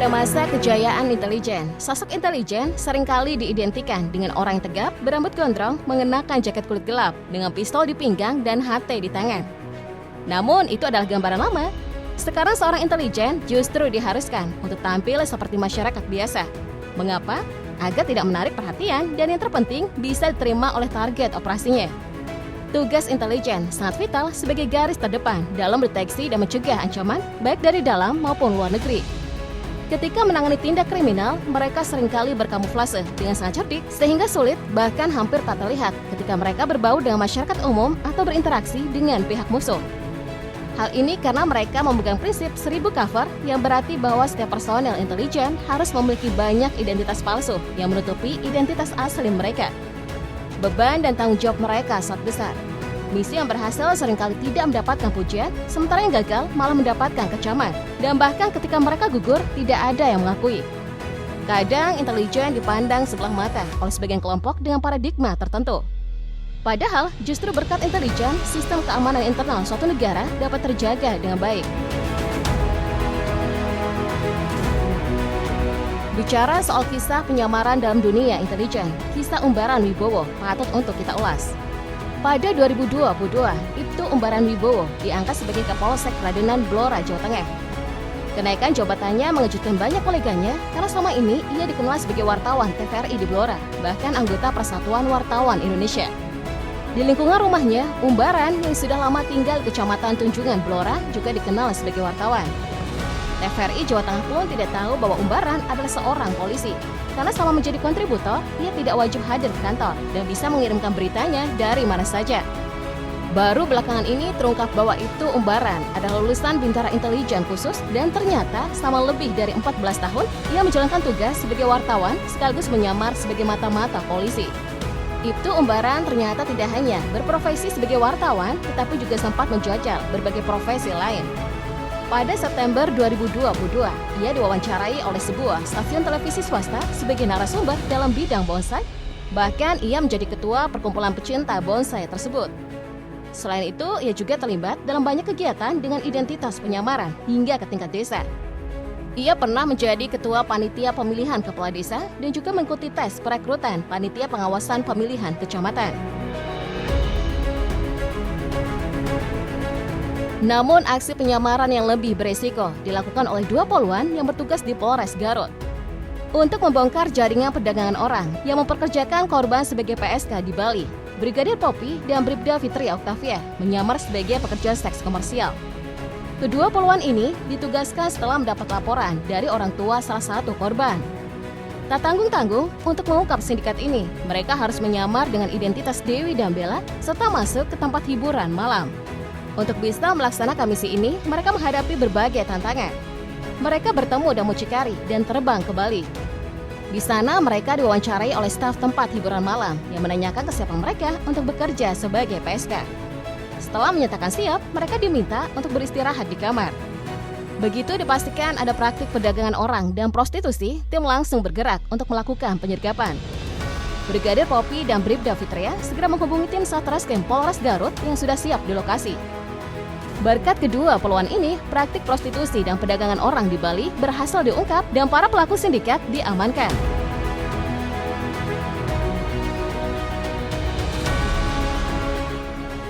Pada masa kejayaan intelijen, sosok intelijen seringkali diidentikan dengan orang yang tegap, berambut gondrong, mengenakan jaket kulit gelap, dengan pistol di pinggang dan HT di tangan. Namun, itu adalah gambaran lama. Sekarang seorang intelijen justru diharuskan untuk tampil seperti masyarakat biasa. Mengapa? Agar tidak menarik perhatian dan yang terpenting bisa diterima oleh target operasinya. Tugas intelijen sangat vital sebagai garis terdepan dalam deteksi dan mencegah ancaman baik dari dalam maupun luar negeri. Ketika menangani tindak kriminal, mereka seringkali berkamuflase dengan sangat cerdik sehingga sulit bahkan hampir tak terlihat ketika mereka berbau dengan masyarakat umum atau berinteraksi dengan pihak musuh. Hal ini karena mereka memegang prinsip 1000 cover yang berarti bahwa setiap personel intelijen harus memiliki banyak identitas palsu yang menutupi identitas asli mereka. Beban dan tanggung jawab mereka sangat besar. Misi yang berhasil seringkali tidak mendapatkan pujian, sementara yang gagal malah mendapatkan kecaman. Dan bahkan ketika mereka gugur, tidak ada yang mengakui. Kadang intelijen dipandang sebelah mata oleh sebagian kelompok dengan paradigma tertentu. Padahal, justru berkat intelijen, sistem keamanan internal suatu negara dapat terjaga dengan baik. Bicara soal kisah penyamaran dalam dunia intelijen, kisah Umbaran Wibowo patut untuk kita ulas. Pada 2022, Ibtu Umbaran Wibowo diangkat sebagai Kapolsek Radenan Blora, Jawa Tengah. Kenaikan jabatannya mengejutkan banyak koleganya karena selama ini ia dikenal sebagai wartawan TVRI di Blora, bahkan anggota Persatuan Wartawan Indonesia. Di lingkungan rumahnya, Umbaran yang sudah lama tinggal di Kecamatan Tunjungan Blora juga dikenal sebagai wartawan. TVRI Jawa Tengah pun tidak tahu bahwa Umbaran adalah seorang polisi. Karena selama menjadi kontributor, ia tidak wajib hadir ke kantor dan bisa mengirimkan beritanya dari mana saja. Baru belakangan ini terungkap bahwa itu Umbaran adalah lulusan Bintara Intelijen Khusus dan ternyata selama lebih dari 14 tahun ia menjalankan tugas sebagai wartawan sekaligus menyamar sebagai mata-mata polisi. Ibtu Umbaran ternyata tidak hanya berprofesi sebagai wartawan, tetapi juga sempat menjajal berbagai profesi lain. Pada September 2022, ia diwawancarai oleh sebuah stasiun televisi swasta sebagai narasumber dalam bidang bonsai. Bahkan ia menjadi ketua perkumpulan pecinta bonsai tersebut. Selain itu, ia juga terlibat dalam banyak kegiatan dengan identitas penyamaran hingga ke tingkat desa. Ia pernah menjadi ketua panitia pemilihan kepala desa dan juga mengikuti tes perekrutan panitia pengawasan pemilihan kecamatan. Namun aksi penyamaran yang lebih beresiko dilakukan oleh dua poluan yang bertugas di Polres Garut. Untuk membongkar jaringan perdagangan orang yang memperkerjakan korban sebagai PSK di Bali, Brigadir Poppy dan Bribda Fitria Octavia menyamar sebagai pekerja seks komersial. Kedua poluan ini ditugaskan setelah mendapat laporan dari orang tua salah satu korban. Tak tanggung-tanggung, untuk mengungkap sindikat ini, mereka harus menyamar dengan identitas Dewi dan Bella serta masuk ke tempat hiburan malam. Untuk bisa melaksanakan misi ini, mereka menghadapi berbagai tantangan. Mereka bertemu dan mucikari dan terbang ke Bali. Di sana mereka diwawancarai oleh staf tempat hiburan malam yang menanyakan kesiapan mereka untuk bekerja sebagai PSK. Setelah menyatakan siap, mereka diminta untuk beristirahat di kamar. Begitu dipastikan ada praktik perdagangan orang dan prostitusi, tim langsung bergerak untuk melakukan penyergapan. Brigadir Poppy dan Bribda Fitria segera menghubungi tim Satreskrim Polres Garut yang sudah siap di lokasi. Berkat kedua poluan ini, praktik prostitusi dan perdagangan orang di Bali berhasil diungkap dan para pelaku sindikat diamankan.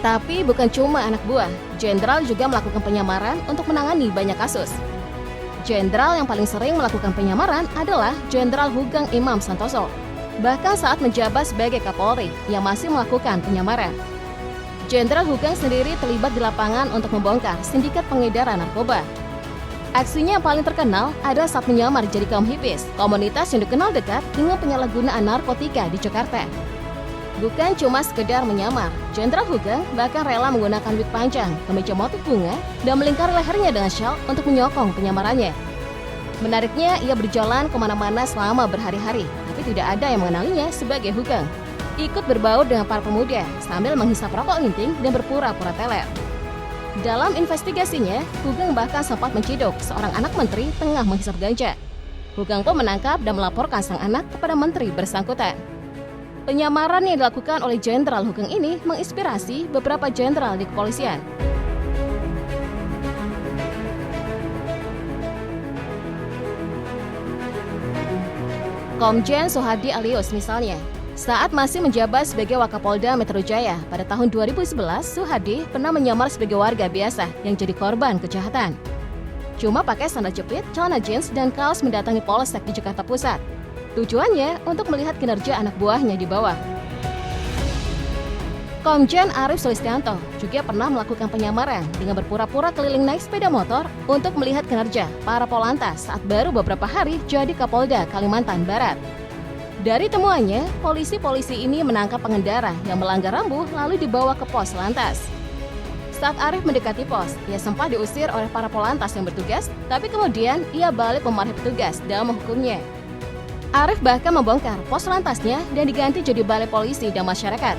Tapi bukan cuma anak buah, Jenderal juga melakukan penyamaran untuk menangani banyak kasus. Jenderal yang paling sering melakukan penyamaran adalah Jenderal Hugeng Imam Santoso. Bahkan saat menjabat sebagai Kapolri, ia masih melakukan penyamaran. Jenderal Hugeng sendiri terlibat di lapangan untuk membongkar sindikat pengedaran narkoba. Aksinya yang paling terkenal adalah saat menyamar jadi kaum hipis, komunitas yang dikenal dekat dengan penyalahgunaan narkotika di Jakarta. Bukan cuma sekedar menyamar, Jenderal Hugeng bahkan rela menggunakan wig panjang, kemeja motif bunga, dan melingkari lehernya dengan syal untuk menyokong penyamarannya. Menariknya, ia berjalan kemana-mana selama berhari-hari, tapi tidak ada yang mengenalinya sebagai Hugeng. Ikut berbaur dengan para pemuda sambil menghisap rokok linting dan berpura-pura teler. Dalam investigasinya, Hugeng bahkan sempat menciduk seorang anak menteri tengah menghisap ganja. Hugeng pun menangkap dan melaporkan sang anak kepada menteri bersangkutan. Penyamaran yang dilakukan oleh Jenderal Hugeng ini menginspirasi beberapa jenderal di kepolisian. Komjen Soehardi Alyus misalnya. Saat masih menjabat sebagai Wakapolda Metro Jaya pada tahun 2011, Soehardi pernah menyamar sebagai warga biasa yang jadi korban kejahatan. Cuma pakai sandal jepit, celana jeans, dan kaos mendatangi Polsek di Jakarta Pusat. Tujuannya untuk melihat kinerja anak buahnya di bawah. Komjen Arief Sulistianto juga pernah melakukan penyamaran dengan berpura-pura keliling naik sepeda motor untuk melihat kinerja para Polantas saat baru beberapa hari jadi Kapolda Kalimantan Barat. Dari temuannya, polisi-polisi ini menangkap pengendara yang melanggar rambu lalu dibawa ke pos lantas. Saat Arief mendekati pos, ia sempat diusir oleh para Polantas yang bertugas, tapi kemudian ia balik memarahi petugas dan menghukumnya. Arief bahkan membongkar pos lantasnya dan diganti jadi Balai Polisi dan Masyarakat.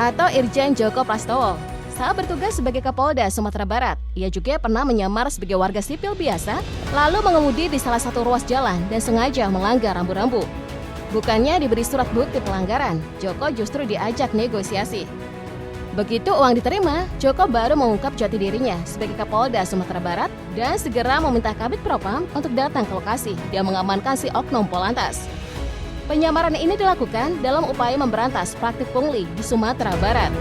Atau Irjen Joko Prastowo. Saat bertugas sebagai Kapolda Sumatera Barat, ia juga pernah menyamar sebagai warga sipil biasa, lalu mengemudi di salah satu ruas jalan dan sengaja melanggar rambu-rambu. Bukannya diberi surat bukti pelanggaran, Joko justru diajak negosiasi. Begitu uang diterima, Joko baru mengungkap jati dirinya sebagai Kapolda Sumatera Barat dan segera meminta Kabid Propam untuk datang ke lokasi dan mengamankan si oknum Polantas. Penyamaran ini dilakukan dalam upaya memberantas praktik pungli di Sumatera Barat.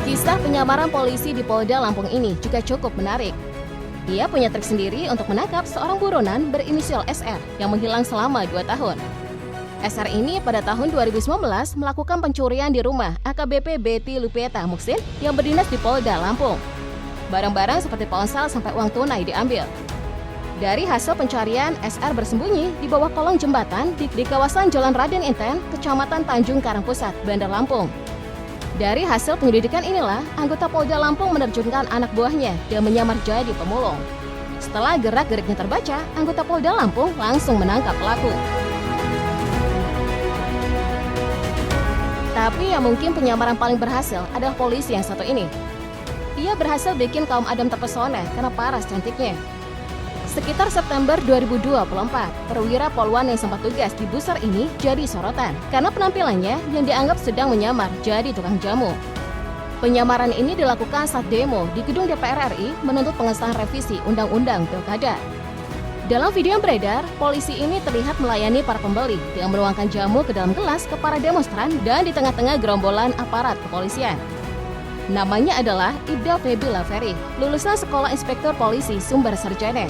Kisah penyamaran polisi di Polda Lampung ini juga cukup menarik. Ia punya trik sendiri untuk menangkap seorang buronan berinisial SR yang menghilang selama 2 tahun. SR ini pada tahun 2019 melakukan pencurian di rumah AKBP Betty Lupieta Muksin yang berdinas di Polda Lampung. Barang-barang seperti ponsel sampai uang tunai diambil. Dari hasil pencarian, SR bersembunyi di bawah kolong jembatan di kawasan Jalan Raden Inten, Kecamatan Tanjung Karang Pusat, Bandar Lampung. Dari hasil penyelidikan inilah, anggota Polda Lampung menerjunkan anak buahnya dan menyamar jadi pemulung. Setelah gerak-geriknya terbaca, anggota Polda Lampung langsung menangkap pelaku. Tapi yang mungkin penyamaran paling berhasil adalah polisi yang satu ini. Ia berhasil bikin kaum adam terpesona karena paras cantiknya. Sekitar September 2024, perwira Polwan yang sempat tugas di Busar ini jadi sorotan karena penampilannya yang dianggap sedang menyamar jadi tukang jamu. Penyamaran ini dilakukan saat demo di gedung DPR RI menuntut pengesahan revisi Undang-Undang Pilkada. Dalam video yang beredar, polisi ini terlihat melayani para pembeli dengan menuangkan jamu ke dalam gelas ke para demonstran dan di tengah-tengah gerombolan aparat kepolisian. Namanya adalah Ibda Febi Laveri, lulusan Sekolah Inspektur Polisi Sumber Sarjana.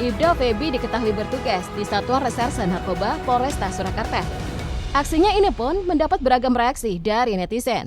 Ibda Febi diketahui bertugas di Satuan Reserse Narkoba Polresta Surakarta. Aksinya ini pun mendapat beragam reaksi dari netizen.